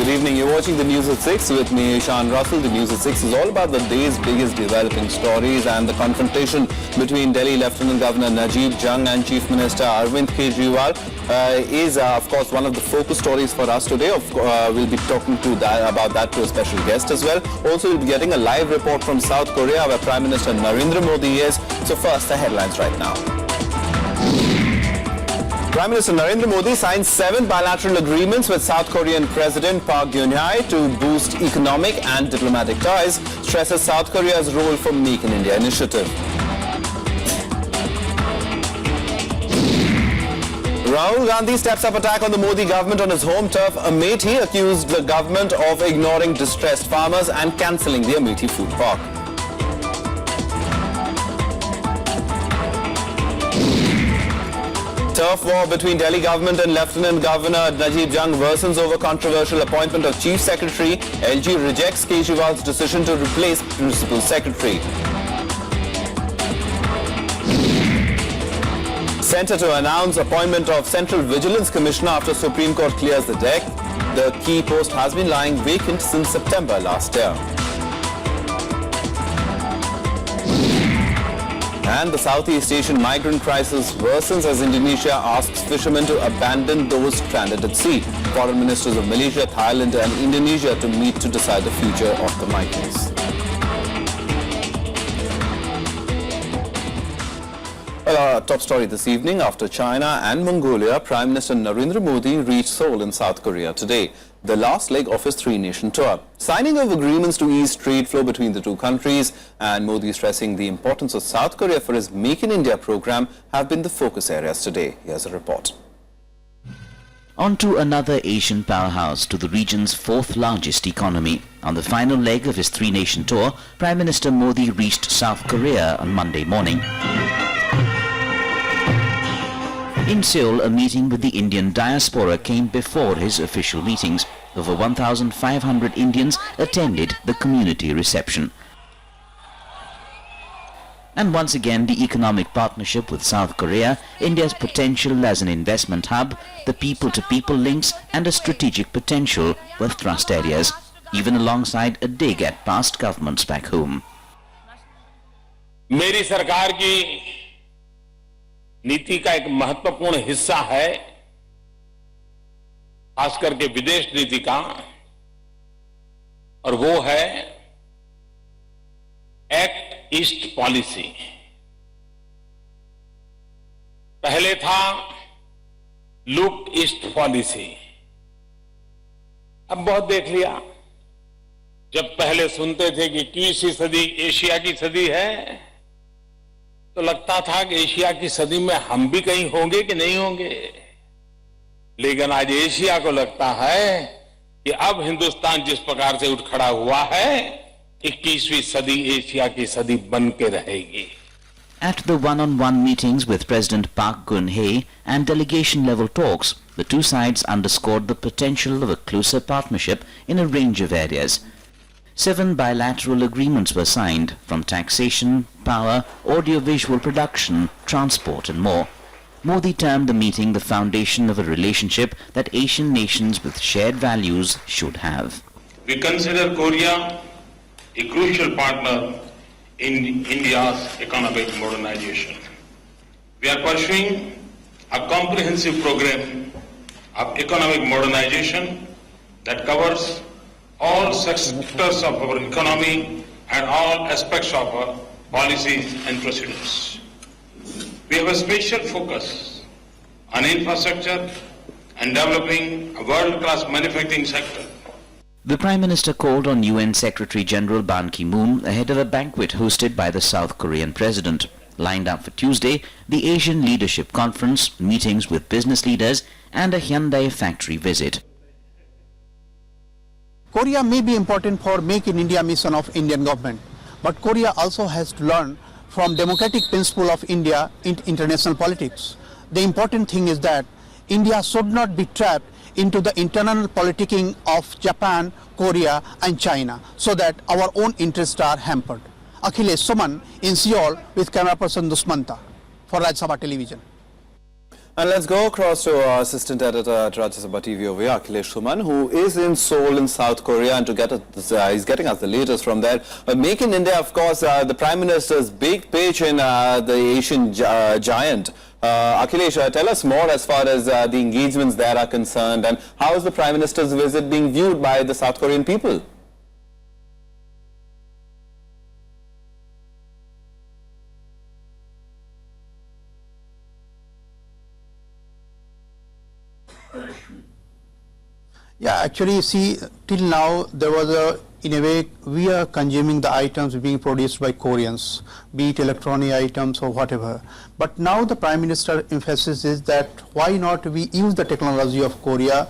Good evening. You're watching the News at 6 with me, Ishan Russell. The News at 6 is all about the day's biggest developing stories, and the confrontation between Delhi Lieutenant Governor Najib Jung and Chief Minister Arvind Kejriwal is, of course, one of the focus stories for us today. We'll be talking about that to a special guest as well. Also, we'll be getting a live report from South Korea where Prime Minister Narendra Modi is. So first, the headlines right now. Prime Minister Narendra Modi signed 7 bilateral agreements with South Korean President Park Geun-hye to boost economic and diplomatic ties, stresses South Korea's role for Make in India initiative. Rahul Gandhi steps up attack on the Modi government on his home turf. Amethi accused the government of ignoring distressed farmers and cancelling the Amethi food park. Turf war between Delhi government and Lieutenant Governor Najib Jung worsens over controversial appointment of Chief Secretary. LG rejects Kejriwal's decision to replace Principal Secretary. Centre to announce appointment of Central Vigilance Commissioner after Supreme Court clears the deck. The key post has been lying vacant since September last year. And the Southeast Asian migrant crisis worsens as Indonesia asks fishermen to abandon those stranded at sea. Foreign ministers of Malaysia, Thailand and Indonesia to meet to decide the future of the migrants. Well, our top story this evening: after China and Mongolia, Prime Minister Narendra Modi reached Seoul in South Korea today, the last leg of his 3-nation tour. Signing of agreements to ease trade flow between the two countries and Modi stressing the importance of South Korea for his Make in India program have been the focus areas today. Here's a report. On to another Asian powerhouse, to the region's 4th largest economy. On the final leg of his 3-nation tour, Prime Minister Modi reached South Korea on Monday morning. In Seoul, a meeting with the Indian diaspora came before his official meetings. Over 1,500 Indians attended the community reception. And once again, the economic partnership with South Korea, India's potential as an investment hub, the people-to-people links and a strategic potential were thrust areas, even alongside a dig at past governments back home. मेरी सरकार की नीति का एक महत्वपूर्ण हिस्सा है, खास करके विदेश नीति का, और वो है एक्ट ईस्ट पॉलिसी। पहले था लुक ईस्ट पॉलिसी। अब बहुत देख लिया। जब पहले सुनते थे कि 21वीं सदी एशिया की सदी है, तो लगता था कि एशिया की सदी में हम भी कहीं होंगे कि नहीं होंगे। लेकिन आज एशिया को लगता है कि अब हिंदुस्तान जिस प्रकार से उठ खड़ा हुआ है, 21वीं सदी एशिया की सदी बन के रहेगी। At the one-on-one meetings with President Park Geun-hye and delegation-level talks, the two sides underscored the potential of a closer partnership in a range of areas. 7 bilateral agreements were signed, from taxation, power, audiovisual production, transport and more. Modi termed the meeting the foundation of a relationship that Asian nations with shared values should have. We consider Korea a crucial partner in India's economic modernization. We are pursuing a comprehensive program of economic modernization that covers all sectors of our economy and all aspects of our policies and procedures. We have a special focus on infrastructure and developing a world-class manufacturing sector. The Prime Minister called on UN Secretary-General Ban Ki-moon ahead of a banquet hosted by the South Korean President. Lined up for Tuesday, the Asian Leadership Conference, meetings with business leaders and a Hyundai factory visit. Korea may be important for Make in India mission of Indian government, but Korea also has to learn from democratic principle of India in international politics. The important thing is that India should not be trapped into the internal politicking of Japan, Korea and China, so that our own interests are hampered. Akhilesh Suman in Seoul with camera person Dusmanta for Rajya Sabha television. And let's go across to our assistant editor at Rajya Sabha TV over here, Akhilesh Suman, who is in Seoul in South Korea, and to get he's getting us the latest from there. Make in India, of course, the Prime Minister's big pitch in the Asian giant. Akhilesh, tell us more as far as the engagements there are concerned, and how is the Prime Minister's visit being viewed by the South Korean people? Yeah, actually, see, till now there was in a way, we are consuming the items being produced by Koreans, be it electronic items or whatever. But now the Prime Minister emphasis is that why not we use the technology of Korea,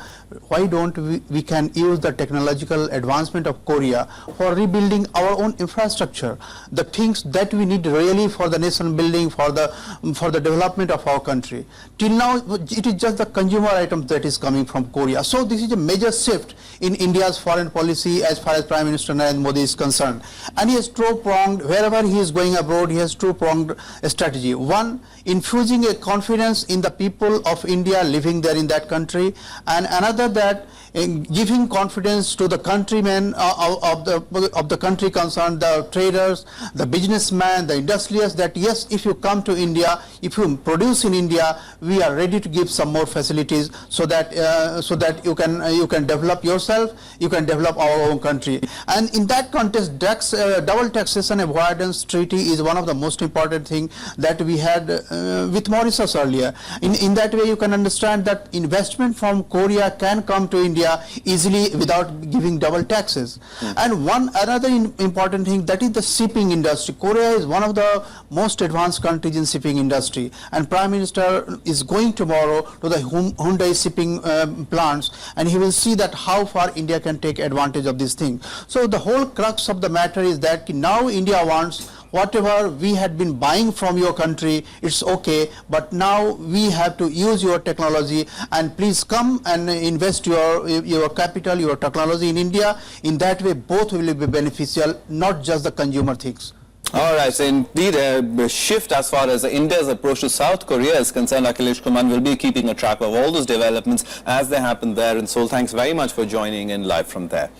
why don't we can use the technological advancement of Korea for rebuilding our own infrastructure, the things that we need really for the nation building, for the development of our country. Till now, it is just the consumer items that is coming from Korea. So this is a major shift in India's foreign policy as far as Prime Minister Narendra Modi is concerned. And he has two-pronged, wherever he is going abroad, he has two-pronged strategy. One, infusing a confidence in the people of India living there in that country, and another that giving confidence to the countrymen of the country concerned, the traders, the businessmen, the industrialists, that yes, if you come to India, if you produce in India, we are ready to give some more facilities so that you can develop yourself, you can develop our own country. And in that context, double taxation avoidance treaty is one of the most important thing that we had with Mauritius earlier. In that way, you can understand that investment from Korea can come to India easily without giving double taxes. And another important thing, that is the shipping industry. Korea is one of the most advanced countries in shipping industry, and Prime Minister is going tomorrow to the Hyundai shipping plants, and he will see that how far India can take advantage of this thing. So the whole crux of the matter is that now India wants whatever we had been buying from your country, it's okay, but now we have to use your technology, and please come and invest your capital, your technology in India. In that way, both will be beneficial, not just the consumer things. All right, so indeed a shift as far as India's approach to South Korea is concerned. Akhilesh Kuman will be keeping a track of all those developments as they happen there in Seoul. Thanks very much for joining in live from there.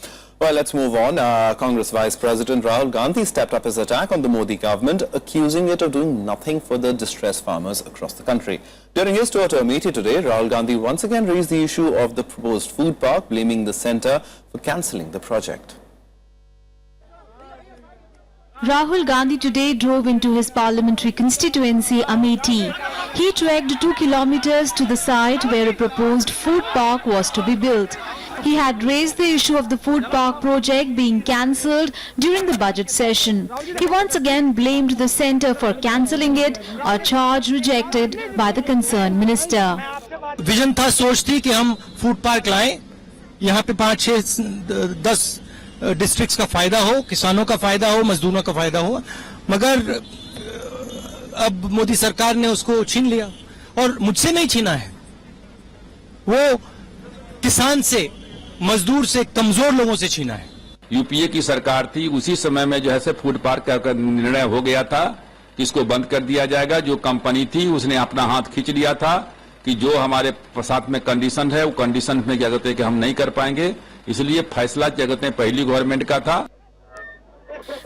Well, let's move on. Congress Vice President Rahul Gandhi stepped up his attack on the Modi government, accusing it of doing nothing for the distressed farmers across the country. During his tour to Amethi today, Rahul Gandhi once again raised the issue of the proposed food park, blaming the centre for cancelling the project. Rahul Gandhi today drove into his parliamentary constituency, Amethi. He trekked 2 kilometers to the site where a proposed food park was to be built. He had raised the issue of the food park project being cancelled during the budget session. He once again blamed the centre for cancelling it, a charge rejected by the concerned minister. Vision था, सोच थी कि हम food park लाएं, यहाँ पे 5, 6, 10 districts का फायदा हो, किसानों का फायदा हो, मजदूरों का फायदा हो, मगर अब मोदी सरकार ने उसको छीन लिया, और मुझसे नहीं छीना है, वो किसान से, मजदूर से, कमजोर लोगों से छीना है। यूपीए की सरकार थी, उसी समय में जो है से फूड पार्क का निर्णय हो गया था कि इसको बंद कर दिया जाएगा। जो कंपनी थी उसने अपना हाथ खींच लिया था कि जो हमारे साथ में कंडीशन है, वो कंडीशन में क्या कहते हैं कि हम नहीं कर पाएंगे, इसलिए फैसला क्या कहते हैं पहली गवर्नमेंट का था।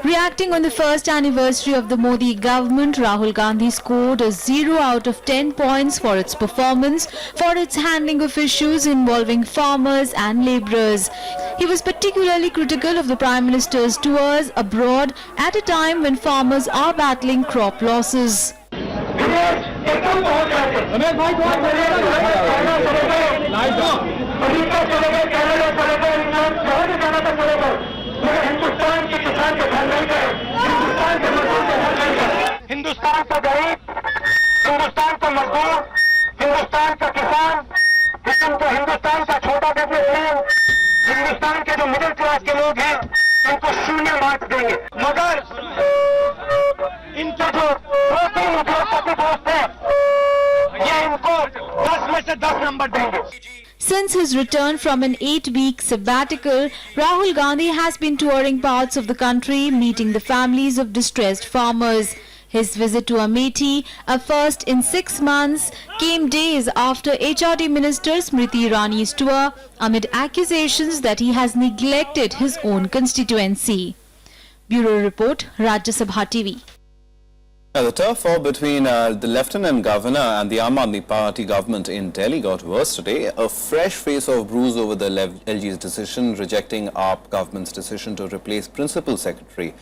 Reacting on the first anniversary of the Modi government, Rahul Gandhi scored a 0 out of 10 points for its performance, for its handling of issues involving farmers and labourers. He was particularly critical of the Prime Minister's tours abroad at a time when farmers are battling crop losses. Hindustan का गरीब, हिंदुस्तान का मजदूर, हिंदुस्तान का किसान, हिंदुस्तान का छोटा businessman, Hindustan के जो मिडिल क्लास के लोग हैं, इनको शून्य मार्क्स देंगे। मगर इनके जो 2-3 उद्योगपति दोस्त हैं, ये इनको 10 में से 10 नंबर देंगे। Since his return from an 8-week sabbatical, Rahul Gandhi has been touring parts of the country, meeting the families of distressed farmers. His visit to Amethi, a first in 6 months, came days after HRD Minister Smriti Irani's tour amid accusations that he has neglected his own constituency. Bureau Report, Rajya Sabha TV. The turf war between the Lieutenant Governor and the Aam Aadmi Party government in Delhi got worse today. A fresh face of bruise over the LG's decision rejecting AAP government's decision to replace Principal Secretary.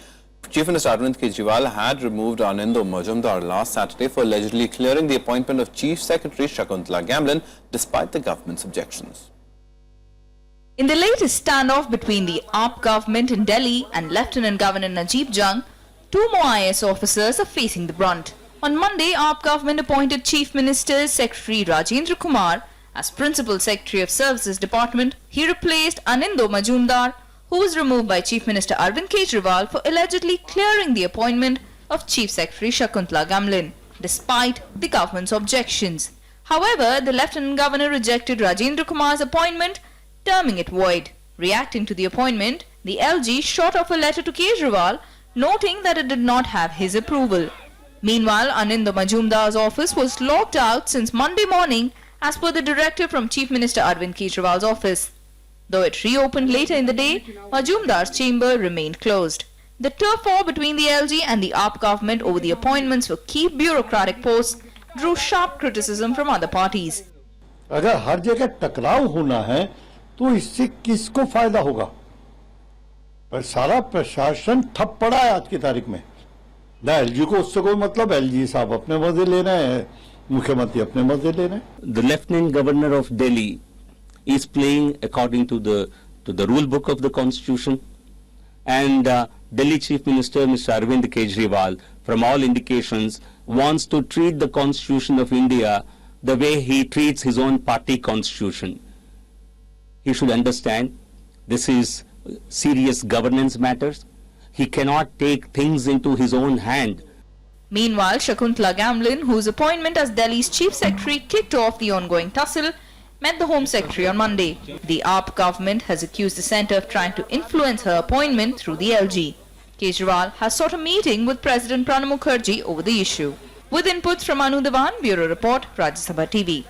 Chief Minister Arvind Kejriwal had removed Anindya Majumdar last Saturday for allegedly clearing the appointment of Chief Secretary Shakuntala Gamblin despite the government's objections. In the latest standoff between the AAP government in Delhi and Lieutenant Governor Najib Jung, 2 more IS officers are facing the brunt. On Monday, AAP government appointed Chief Minister's Secretary Rajendra Kumar as Principal Secretary of Services Department. He replaced Anindya Majumdar, who was removed by Chief Minister Arvind Kejriwal for allegedly clearing the appointment of Chief Secretary Shakuntala Gamblin, despite the government's objections. However, the Lieutenant Governor rejected Rajendra Kumar's appointment, terming it void. Reacting to the appointment, the LG shot off a letter to Kejriwal, noting that it did not have his approval. Meanwhile, Anindya Majumdar's office was locked out since Monday morning as per the directive from Chief Minister Arvind Kejriwal's office. Though it reopened later in the day, Majumdar's chamber remained closed. The turf war between the LG and the AAP government over the appointments for key bureaucratic posts drew sharp criticism from other parties. अगर हर जगह टकराव होना है तो इससे किसको फायदा होगा? पर सारा प्रशासन ठप पड़ा है आज की तारीख में. ना एलजी को उससे कोई मतलब, एलजी साहब अपने मजे ले रहे हैं, मुख्यमंत्री अपने मजे ले रहे हैं. The Lieutenant Governor of Delhi is playing according to the rule book of the Constitution, and Delhi Chief Minister Mr. Arvind Kejriwal, from all indications, wants to treat the Constitution of India the way he treats his own party constitution. He should understand this is serious governance matters. He cannot take things into his own hand. Meanwhile, Shakuntala Gamblin, whose appointment as Delhi's Chief Secretary kicked off the ongoing tussle, met the Home Secretary on Monday. The AAP government has accused the centre of trying to influence her appointment through the LG. Kejriwal has sought a meeting with President Pranab Mukherjee over the issue. With inputs from Anu Devan, Bureau Report, Rajya Sabha TV.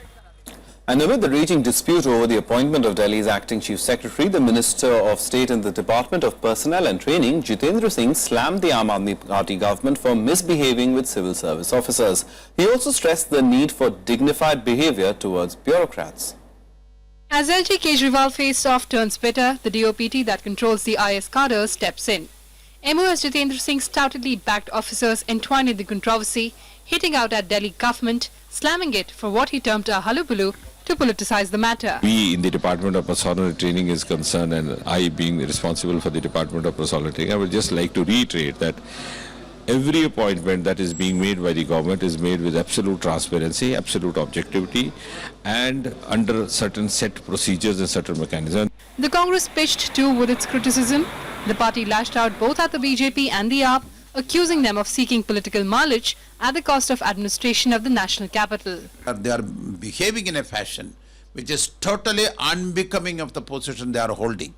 And amid the raging dispute over the appointment of Delhi's acting Chief Secretary, the Minister of State in the Department of Personnel and Training, Jitendra Singh, slammed the Aam Aadmi Party government for misbehaving with civil service officers. He also stressed the need for dignified behaviour towards bureaucrats. As LG Kejriwal face off turns bitter, the DOPT that controls the IS cadre steps in. MOS Jitendra Singh stoutedly backed officers entwined in the controversy, hitting out at Delhi government, slamming it for what he termed a hullabaloo to politicize the matter. We in the Department of Personnel and Training is concerned, and I being responsible for the Department of Personnel and Training, I would just like to reiterate that every appointment that is being made by the government is made with absolute transparency, absolute objectivity, and under certain set procedures and certain mechanisms. The Congress pitched too with its criticism. The party lashed out both at the BJP and the AAP, accusing them of seeking political mileage at the cost of administration of the national capital. They are behaving in a fashion which is totally unbecoming of the position they are holding.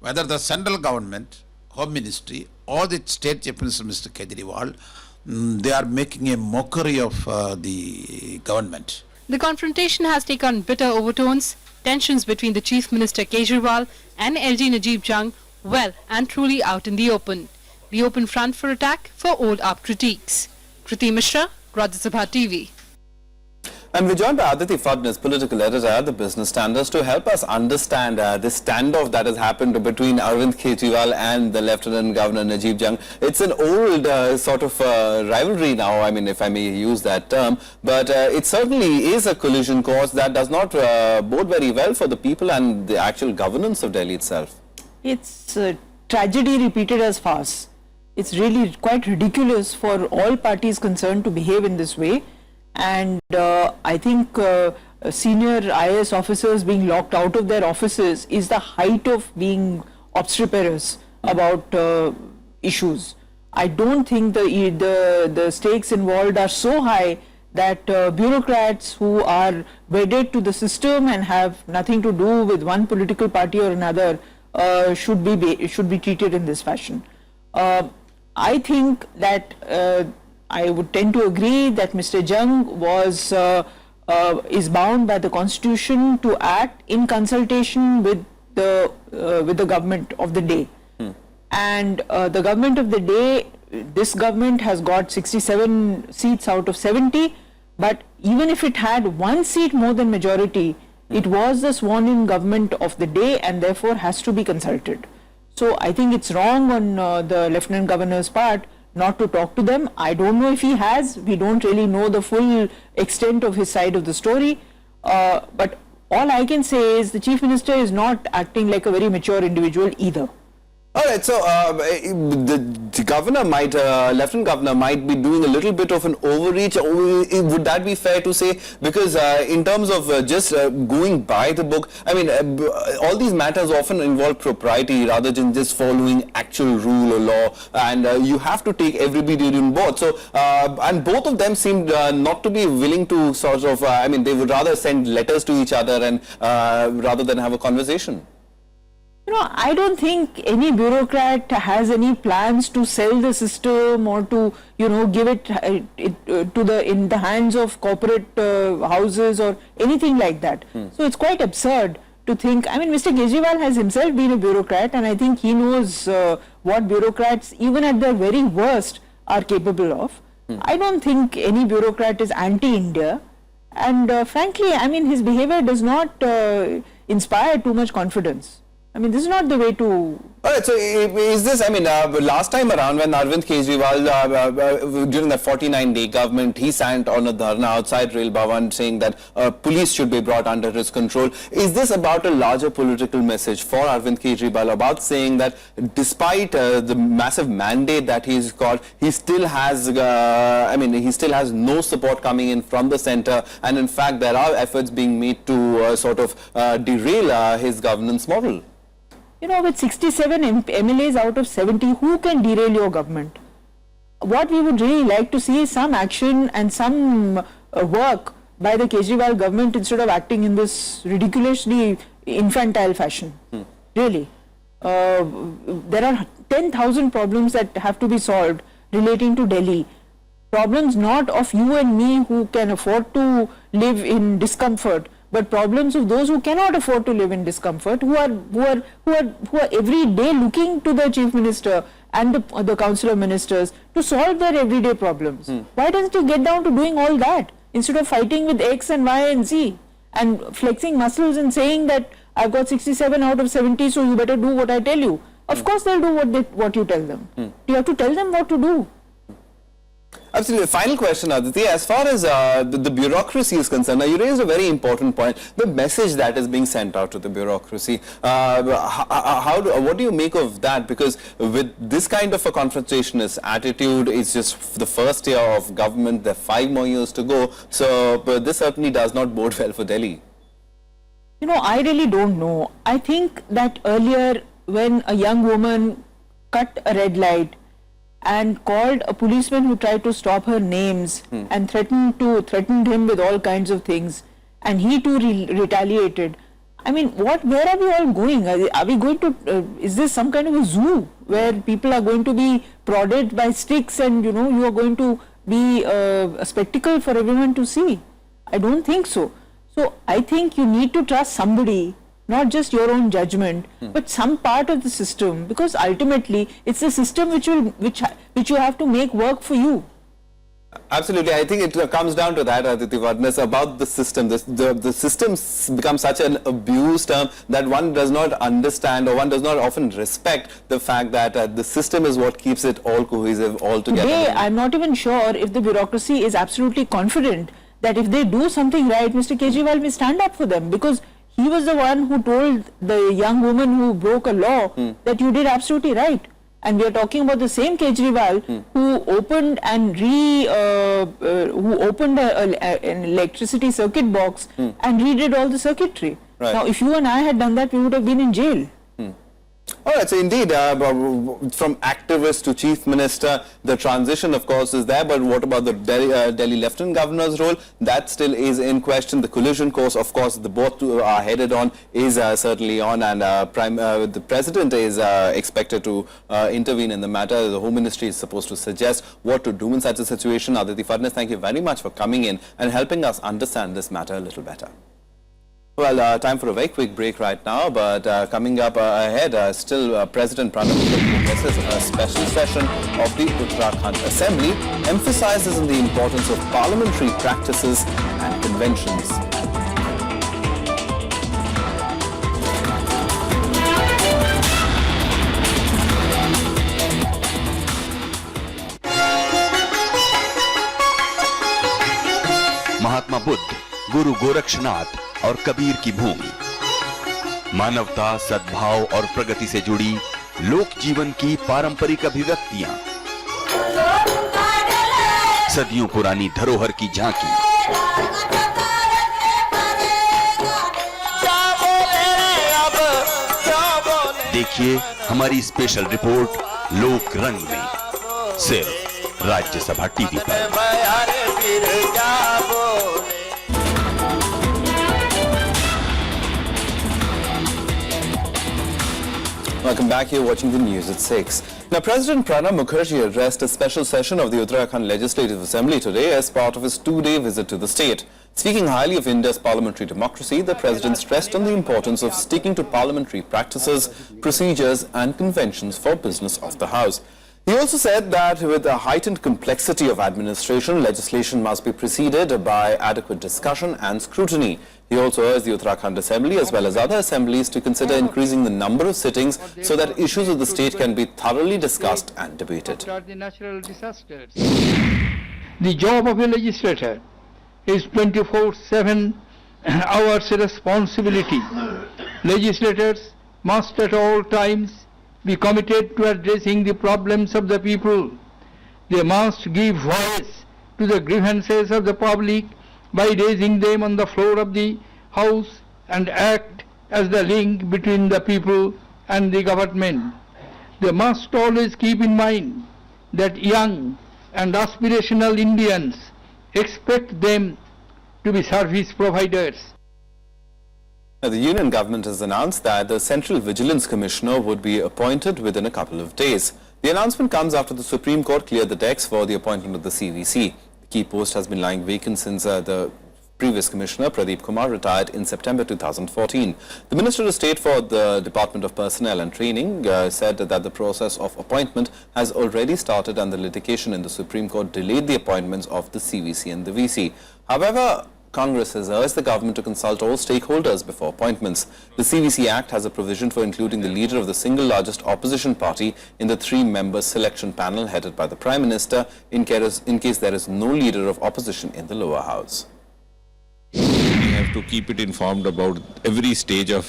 Whether the central government, Home Ministry, or the State Chief Minister Mr. Kejriwal, they are making a mockery of the government. The confrontation has taken bitter overtones. Tensions between the Chief Minister Kejriwal and LG Najib Jung well and truly out in the open. The open front for attack for old AAP critiques. Kriti Mishra, Rajya Sabha TV. And we're joined by Aditi Fadnis, political editor at the Business Standards, to help us understand this standoff that has happened between Arvind Kejriwal and the Lieutenant Governor Najib Jung. It's an old sort of rivalry now, I mean, if I may use that term, but it certainly is a collision course that does not bode very well for the people and the actual governance of Delhi itself. It's tragedy repeated as farce. It's really quite ridiculous for all parties concerned to behave in this way. And I think senior IS officers being locked out of their offices is the height of being obstreperous about issues. I don't think the stakes involved are so high that bureaucrats who are wedded to the system and have nothing to do with one political party or another should be treated in this fashion. I think that I would tend to agree that Mr. Jung is bound by the Constitution to act in consultation with the government of the day. And the government of the day, this government has got 67 seats out of 70, but even if it had one seat more than majority, it was the sworn-in government of the day and therefore has to be consulted. So I think it's wrong on the Lieutenant Governor's part not to talk to them. I don't know if he has. We don't really know the full extent of his side of the story. But all I can say is the Chief Minister is not acting like a very mature individual either. All right, so the governor might, Lieutenant Governor might be doing a little bit of an overreach. Would that be fair to say? Because in terms of just going by the book, I mean, all these matters often involve propriety rather than just following actual rule or law, and you have to take everybody on board. So, and both of them seemed not to be willing to sort of, I mean, they would rather send letters to each other and rather than have a conversation. You know, I don't think any bureaucrat has any plans to sell the system or to, you know, give it in the hands of corporate houses or anything like that. So it's quite absurd to think. I mean, Mr. Kejriwal has himself been a bureaucrat, and I think he knows what bureaucrats, even at their very worst, are capable of. I don't think any bureaucrat is anti-India, and frankly, I mean, his behavior does not inspire too much confidence. I mean, this is not the way to... All right, so is this, I mean, last time around when Arvind Kejriwal, during the 49-day government, he sat on a dharna outside Rail Bhavan saying that police should be brought under his control. Is this about a larger political message for Arvind Kejriwal about saying that despite the massive mandate that he's got, he still has, I mean, he still has no support coming in from the centre, and in fact there are efforts being made to sort of derail his governance model? You know, with 67 MLAs out of 70, who can derail your government? What we would really like to see is some action and some work by the Kejriwal government instead of acting in this ridiculously infantile fashion. Really. There are 10,000 problems that have to be solved relating to Delhi. Problems not of you and me who can afford to live in discomfort, but problems of those who cannot afford to live in discomfort, who are every day looking to the Chief Minister and the Council of Ministers to solve their everyday problems. Why doesn't he get down to doing all that instead of fighting with X and Y and Z and flexing muscles and saying that I've got 67 out of 70, so you better do what I tell you? Of course they'll do what you tell them. You have to tell them what to do. Absolutely. Final question, Aditi. As far as the bureaucracy is concerned, now you raised a very important point, the message that is being sent out to the bureaucracy. What do you make of that? Because with this kind of a confrontationist attitude, it's just the first year of government, there are 5 more years to go. So this certainly does not bode well for Delhi. You know, I really don't know. I think that earlier when a young woman cut a red light and called a policeman who tried to stop her names and threatened him with all kinds of things, and he too retaliated. I mean, where are we all going? Are we going to, is this some kind of a zoo where people are going to be prodded by sticks and, you know, you are going to be a spectacle for everyone to see? I don't think so. So I think you need to trust somebody, not just your own judgment, but some part of the system, because ultimately it's the system which you have to make work for you. Absolutely. I think it comes down to that, Aditi Vadnas, about the system. The system becomes such an abused term that one does not understand, or one does not often respect the fact that the system is what keeps it all cohesive, all together. Today, I'm not even sure if the bureaucracy is absolutely confident that if they do something right, Mr. Kejriwal will stand up for them, because he was the one who told the young woman who broke a law that you did absolutely right. And we are talking about the same Kejriwal who opened and an electricity circuit box and redid all the circuitry. Right. Now, if you and I had done that, we would have been in jail. All right, so indeed, from activist to chief minister, the transition, of course, is there. But what about the Delhi Lieutenant Governor's role? That still is in question. The collision course, of course, the both are headed on, is certainly on, and the president is expected to intervene in the matter. The Home Ministry is supposed to suggest what to do in such a situation. Aditi Fadnis, thank you very much for coming in and helping us understand this matter a little better. Well, time for a very quick break right now, but coming up ahead, still President Pranab Mukherjee addresses a special session of the Uttarakhand Assembly, emphasizes on the importance of parliamentary practices and conventions. Mahatma Buddha, गुरु गोरक्षनाथ और कबीर की भूमि, मानवता, सद्भाव और प्रगति से जुड़ी लोक जीवन की पारंपरिक अभिव्यक्तियां, सदियों पुरानी धरोहर की झांकी, देखिए हमारी स्पेशल रिपोर्ट लोक रंग में, सिर्फ राज्यसभा टीवी पर। Welcome back. Here watching the news at 6. Now, President Pranab Mukherjee addressed a special session of the Uttarakhand Legislative Assembly today as part of his two-day visit to the state. Speaking highly of India's parliamentary democracy, the President stressed on the importance of sticking to parliamentary practices, procedures and conventions for business of the House. He also said that with the heightened complexity of administration, legislation must be preceded by adequate discussion and scrutiny. He also urged the Uttarakhand Assembly as well as other assemblies to consider increasing the number of sittings so that issues of the state can be thoroughly discussed and debated. The natural disasters. The job of a legislator is 24/7 hours responsibility. Legislators must at all times be committed to addressing the problems of the people. They must give voice to the grievances of the public by raising them on the floor of the House and act as the link between the people and the government. They must always keep in mind that young and aspirational Indians expect them to be service providers. The Union government has announced that the Central Vigilance Commissioner would be appointed within a couple of days. The announcement comes after the Supreme Court cleared the decks for the appointment of the CVC. The key post has been lying vacant since the previous Commissioner, Pradeep Kumar, retired in September 2014. The Minister of State for the Department of Personnel and Training said that the process of appointment has already started and the litigation in the Supreme Court delayed the appointments of the CVC and the VC. However, Congress has urged the government to consult all stakeholders before appointments. The CVC Act has a provision for including the leader of the single largest opposition party in the three-member selection panel headed by the Prime Minister in case there is no leader of opposition in the lower house. We have to keep it informed about every stage of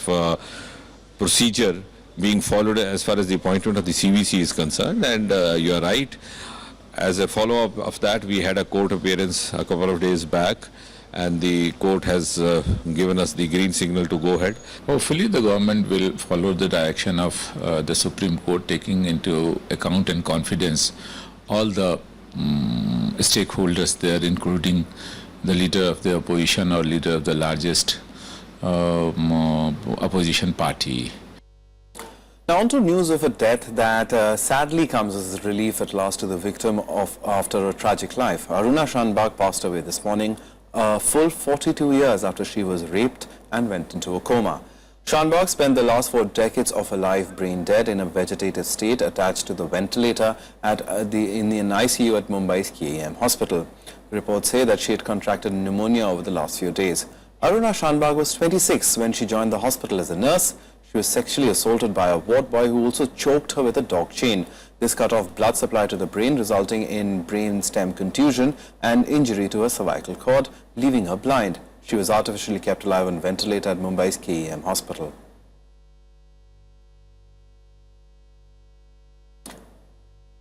procedure being followed as far as the appointment of the CVC is concerned, and you are right. As a follow-up of that, we had a court appearance a couple of days back, and the court has given us the green signal to go ahead. Hopefully the government will follow the direction of the Supreme Court, taking into account and confidence all the stakeholders there, including the leader of the opposition or leader of the largest opposition party. Now on to news of a death that sadly comes as relief at last to the victim of after a tragic life. Aruna Shanbag passed away this morning, a full 42 years after she was raped and went into a coma. Shanbag spent the last 4 decades of her life brain dead in a vegetative state attached to the ventilator in the ICU at Mumbai's KEM hospital. Reports say that she had contracted pneumonia over the last few days. Aruna Shanbag was 26 when she joined the hospital as a nurse. She was sexually assaulted by a ward boy who also choked her with a dog chain. This cut off blood supply to the brain, resulting in brain stem contusion and injury to her cervical cord, leaving her blind. She was artificially kept alive on ventilator at Mumbai's KEM hospital.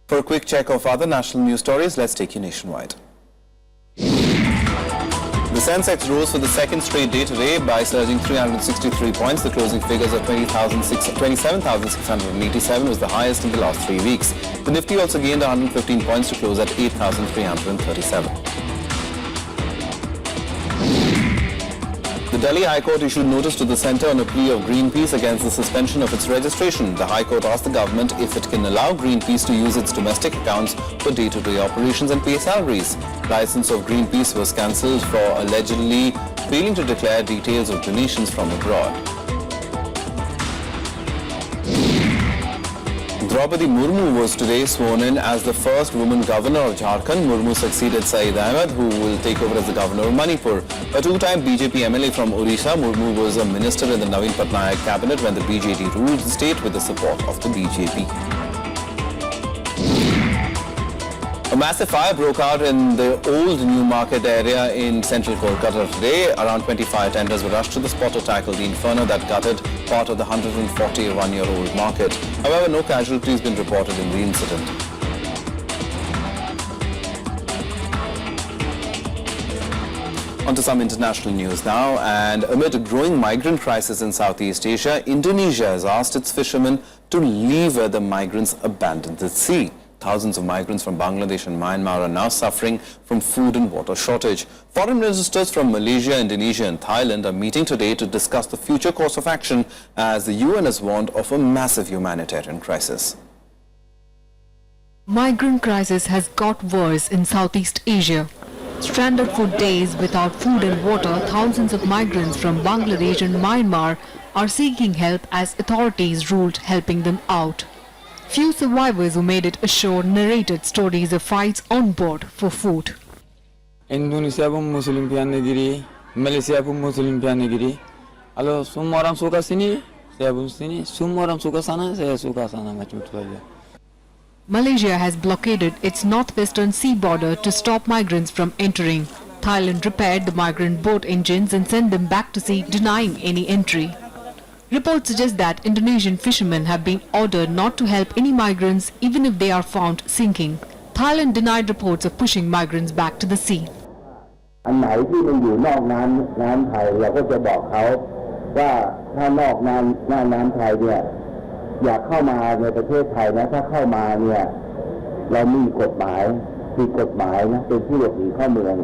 For a quick check of other national news stories, let's take you nationwide. The Sensex rose for the second straight day today by surging 363 points. The closing figures of 27,687 was the highest in the last 3 weeks. The Nifty also gained 115 points to close at 8,337. The Delhi High Court issued notice to the centre on a plea of Greenpeace against the suspension of its registration. The High Court asked the government if it can allow Greenpeace to use its domestic accounts for day-to-day operations and pay salaries. License of Greenpeace was cancelled for allegedly failing to declare details of donations from abroad. Draupadi Murmu was today sworn in as the first woman governor of Jharkhand. Murmu succeeded Saeed Ahmed, who will take over as the governor of Manipur. A two-time BJP MLA from Odisha, Murmu was a minister in the Navin Patnaik cabinet when the BJD ruled the state with the support of the BJP. A massive fire broke out in the old Newmarket area in central Kolkata today. Around 20 fire tenders were rushed to the spot to tackle the inferno that gutted part of the 141-year-old market. However, no casualties been reported in the incident. On to some international news now, and amid a growing migrant crisis in Southeast Asia, Indonesia has asked its fishermen to leave where the migrants abandoned the sea. Thousands of migrants from Bangladesh and Myanmar are now suffering from food and water shortage. Foreign ministers from Malaysia, Indonesia and Thailand are meeting today to discuss the future course of action as the UN has warned of a massive humanitarian crisis. Migrant crisis has got worse in Southeast Asia. Stranded for days without food and water, thousands of migrants from Bangladesh and Myanmar are seeking help as authorities ruled helping them out. Few survivors who made it ashore narrated stories of fights on board for food. Indonesia pun Muslim pian negeri, Malaysia pun Muslim pian negeri. Kalau semua orang suka sini, saya pun sini. Semua orang suka sana, saya suka sana, macam itu saja. Malaysia has blockaded its northwestern sea border to stop migrants from entering. Thailand repaired the migrant boat engines and sent them back to sea, denying any entry. Reports suggest that Indonesian fishermen have been ordered not to help any migrants even if they are found sinking. Thailand denied reports of pushing migrants back to the sea. อันไหนที่มันอยู่นอกน้ำไทยเราก็จะบอกเขาว่าถ้านอกน้ำไทยเนี่ยอย่าเข้ามาในประเทศไทยนะถ้าเข้ามาเนี่ยเรามีกฎหมายผิดกฎหมายนะเป็นผู้หลบหนีเข้าเมือง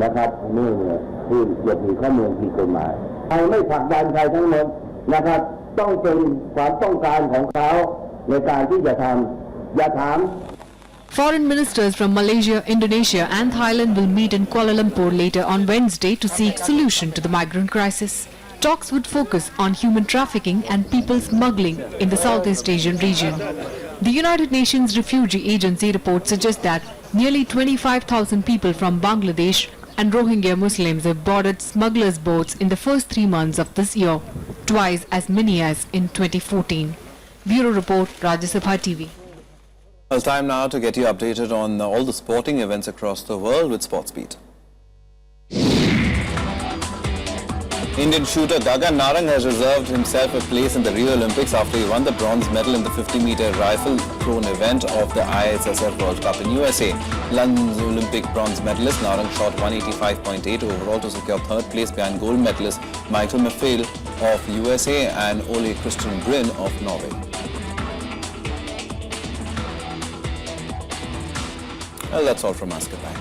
นะครับนี่เนี่ยผู้หลบหนีเข้าเมืองผิดกฎหมายไทยไม่ผลักดันใครทั้งหมดนะครับต้องเป็นความต้องการของเขาในการที่จะทำอย่าถาม Foreign ministers from Malaysia, Indonesia and Thailand will meet in Kuala Lumpur later on Wednesday to seek solution to the migrant crisis. Talks would focus on human trafficking and people smuggling in the Southeast Asian region. The United Nations Refugee Agency reports suggest that nearly 25,000 people from Bangladesh and Rohingya Muslims have boarded smugglers' boats in the first 3 months of this year, twice as many as in 2014. Bureau Report, Rajya Sabha TV. It's time now to get you updated on all the sporting events across the world with Sportsbeat. Indian shooter Gagan Narang has reserved himself a place in the Rio Olympics after he won the bronze medal in the 50-meter rifle thrown event of the ISSF World Cup in USA. London's Olympic bronze medalist Narang shot 185.8 overall to secure third place behind gold medalist Michael Maffei of USA and Ole Christian Bryn of Norway. Well, that's all from us. Goodbye.